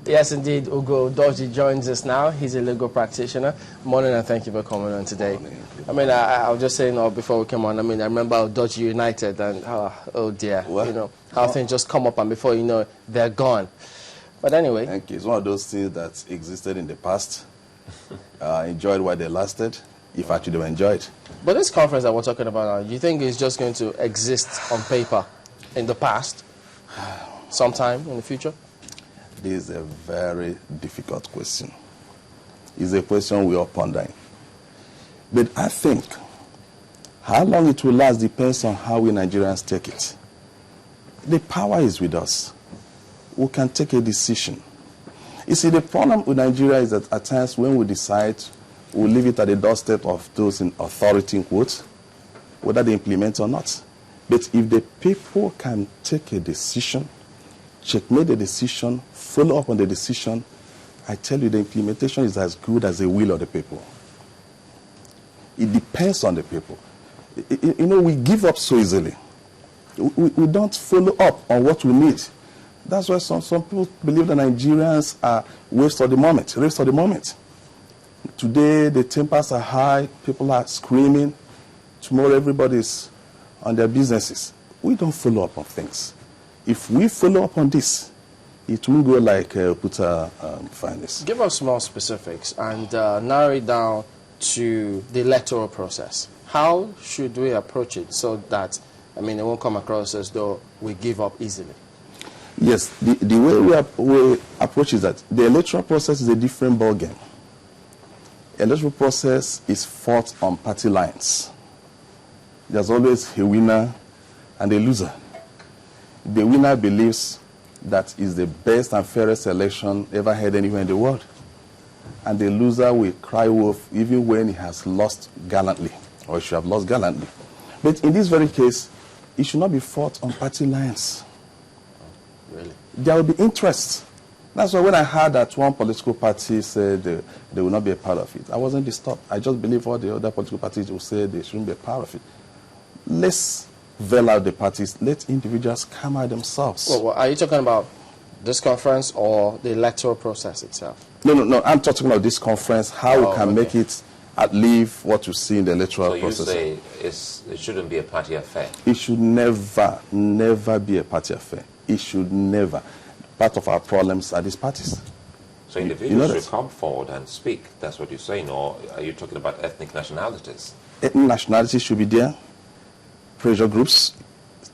Yes, indeed. Ugo Doji joins us now. He's a legal practitioner. Morning, and thank you for coming on today. I mean, I was just saying before we came on, I mean, I remember Doji United and, oh dear, what? You know, how things just come up and before you know, they're gone. But anyway. Thank you. It's one of those things that existed in the past. Enjoyed while they lasted, if actually they were enjoyed. But this conference that we're talking about now, do you think it's just going to exist on paper in the past, sometime in the future? This is a very difficult question. It's a question we are pondering. But I think how long it will last depends on how we Nigerians take it. The power is with us. We can take a decision. You see, the problem with Nigeria is that at times when we decide, we'll leave it at the doorstep of those in authority, in quotes, whether they implement or not. But if the people can take a decision, checkmate the decision, follow up on the decision, I tell you the implementation is as good as the will of the people. It depends on the people. You know, we give up so easily. We don't follow up on what we need. That's why some people believe that Nigerians are waste of the moment. Today, the tempers are high, people are screaming. Tomorrow, everybody's on their businesses. We don't follow up on things. If we follow up on this, it will go like Puta finds. Give us more specifics and narrow it down to the electoral process. How should we approach it so that, I mean, it won't come across as though we give up easily? Yes, the way we approach is that the electoral process is a different ballgame. Electoral process is fought on party lines. There's always a winner and a loser. The winner believes that is the best and fairest election ever held anywhere in the world. And the loser will cry wolf even when he has lost gallantly, or should have lost gallantly. But in this very case, it should not be fought on party lines. Really? There will be interest. That's why when I heard that one political party said they will not be a part of it, I wasn't disturbed. I just believe all the other political parties will say they shouldn't be a part of it. Let's veil out the parties. Let individuals come out themselves. Well, are you talking about this conference or the electoral process itself? No. I'm talking about this conference, how we can make it outlive what you see in the electoral process. So you say it shouldn't be a party affair? It should never be a party affair. It should never. Part of our problems are these parties. So individuals should come forward and speak. That's what you're saying, or are you talking about ethnic nationalities? Ethnic nationalities should be there. Pressure groups,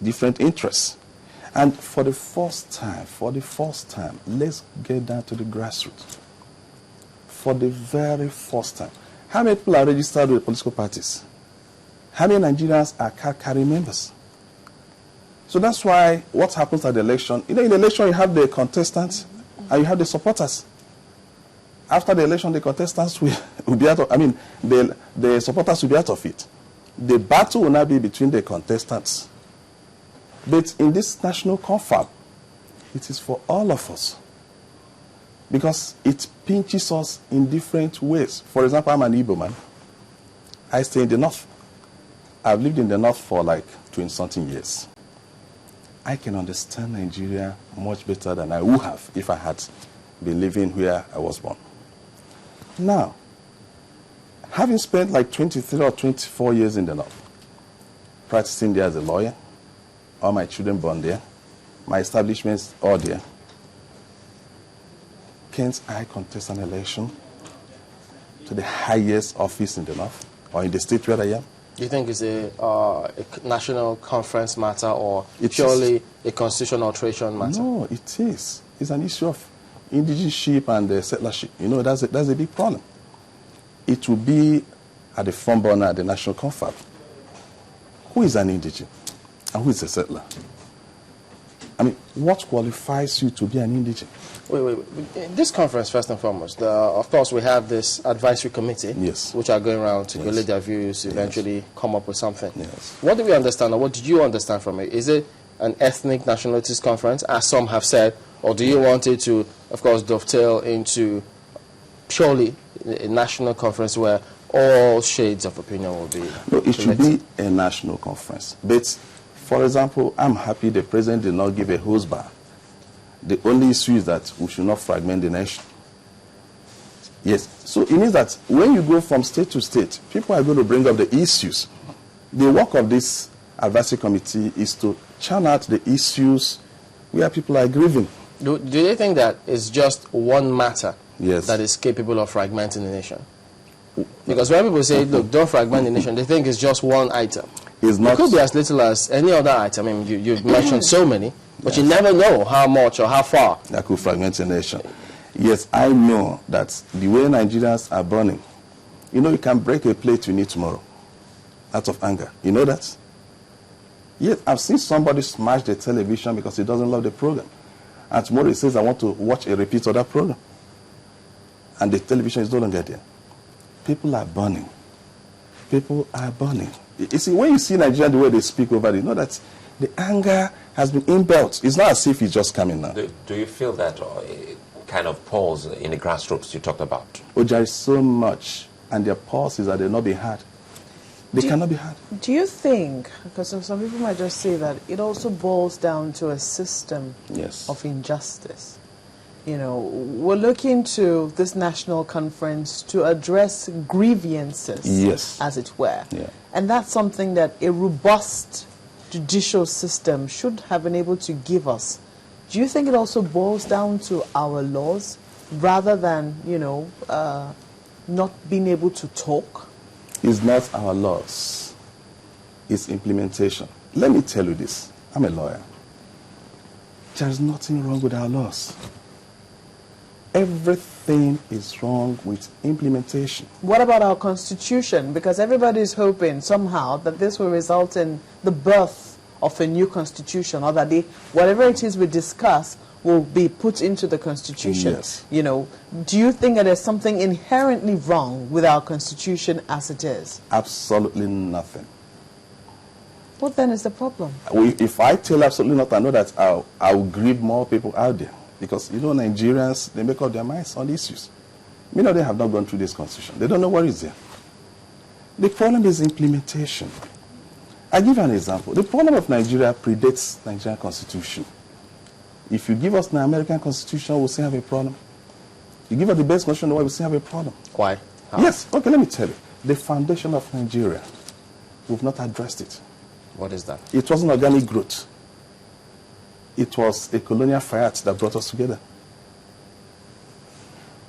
different interests. And for the first time, let's get down to the grassroots. For the very first time. How many people are registered with political parties? How many Nigerians are card-carrying members? So that's why what happens at the election, you know, in the election you have the contestants and you have the supporters. After the election, the contestants will be out of, the supporters will be out of it. The battle will now be between the contestants. But in this national confab, it is for all of us. Because it pinches us in different ways. For example, I'm an Igbo man. I stay in the north. I've lived in the north for like 20-something years. I can understand Nigeria much better than I would have if I had been living where I was born. Now, having spent like 23 or 24 years in the north, practicing there as a lawyer, all my children born there, my establishments all there, can't I contest an election to the highest office in the north or in the state where I am? Do you think it's a national conference matter or purely a constitutional alteration matter? No, it is. It's an issue of indigenship and settlership. You know, that's a big problem. It will be at the front burner at the national confab. Who is an indigene and who is a settler? I mean, what qualifies you to be an indigene? Wait. This conference, first and foremost, of course, we have this advisory committee, yes, which are going around to collate their views, eventually come up with something. Yes. What do we understand, or what did you understand from it? Is it an ethnic nationalities conference, as some have said, or do you want it to, of course, dovetail into purely a national conference where all shades of opinion will be? No, it should be a national conference. But, for example, I'm happy the president did not give a hose bar The only issue is that we should not fragment the nation. Yes. So it means that when you go from state to state, people are going to bring up the issues. The work of this advisory committee is to churn out the issues where people are grieving. Do they think that it's just one matter Yes. that is capable of fragmenting the nation? Because when people say, look, don't fragment the nation, they think it's just one item. It's not. It could be as little as any other item. I mean, you've mentioned so many, but you never know how much or how far. That could fragment the nation. Yes, I know that the way Nigerians are burning, you can break a plate you need tomorrow out of anger. You know that? Yes, I've seen somebody smash the television because he doesn't love the program. And tomorrow he says, I want to watch a repeat of that program. And the television is no longer there. People are burning. People are burning. You see, when you see Nigeria the way they speak over it, you know that the anger has been inbuilt. It's not as if it's just coming now. Do you feel that kind of pause in the grassroots you talked about? Oh, there is so much, and their pause is that they're not being heard. They cannot be heard. Do you think, because some people might just say that it also boils down to a system of injustice? We're looking to this national conference to address grievances, as it were. Yeah. And that's something that a robust judicial system should have been able to give us. Do you think it also boils down to our laws rather than, not being able to talk? It's not our laws. It's implementation. Let me tell you this. I'm a lawyer. There's nothing wrong with our laws. Everything is wrong with implementation. What about our constitution? Because everybody is hoping somehow that this will result in the birth of a new constitution, or that whatever it is we discuss will be put into the constitution. Yes. Do you think that there's something inherently wrong with our constitution as it is? Absolutely nothing. What then is the problem? If I tell absolutely nothing, I know that I'll grieve more people out there. Because, Nigerians, they make up their minds on issues. Many of them have not gone through this constitution. They don't know what is there. The problem is implementation. I'll give you an example. The problem of Nigeria predates Nigerian constitution. If you give us the American constitution, we'll still have a problem. You give us the best constitution, we'll still have a problem. Why? How? Yes. Okay, let me tell you. The foundation of Nigeria, we've not addressed it. What is that? It wasn't organic growth. It was a colonial fiat that brought us together.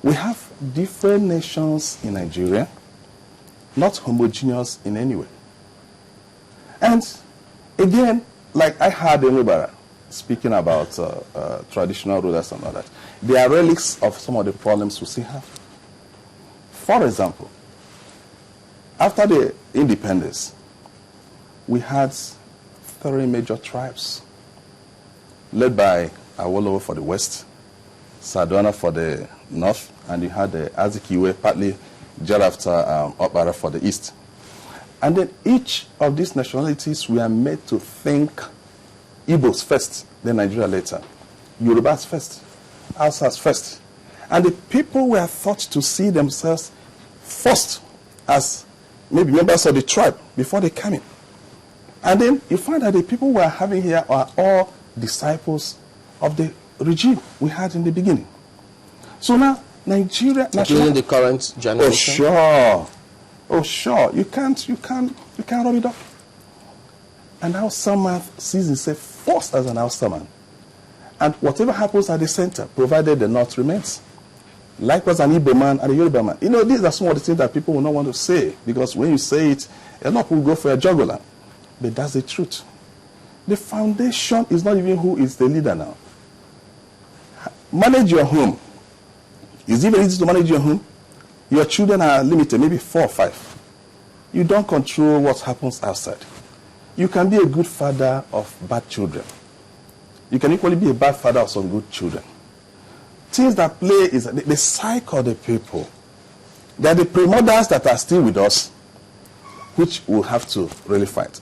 We have different nations in Nigeria, not homogeneous in any way. And again, like I heard Emubara speaking about traditional rulers and all that, they are relics of some of the problems we still have. For example, after the independence, we had 3 major tribes, led by Awolowo for the west, Sardauna for the north, and you had the Azikiwe, partly thereafter Okpara for the east. And then each of these nationalities were made to think Igbos first, then Nigeria later, Yorubas first, Hausas first. And the people were thought to see themselves first as maybe members of the tribe before they came in. And then you find that the people we are having here are all disciples of the regime we had in the beginning. So now Nigeria, including the current generation. Oh sure, you can't rub it off. And now someone sees himself forced as an ouster man, and whatever happens at the center, provided the north remains. Likewise, an Igbo man and a Yoruba man. These are some of the things that people will not want to say, because when you say it, a lot of people go for a jugular. But that's the truth. The foundation is not even who is the leader now. Manage your home. Is it very easy to manage your home? Your children are limited, maybe 4 or 5. You don't control what happens outside. You can be a good father of bad children. You can equally be a bad father of some good children. Things that play is the cycle of the people. They are the primordials that are still with us, which we'll have to really fight.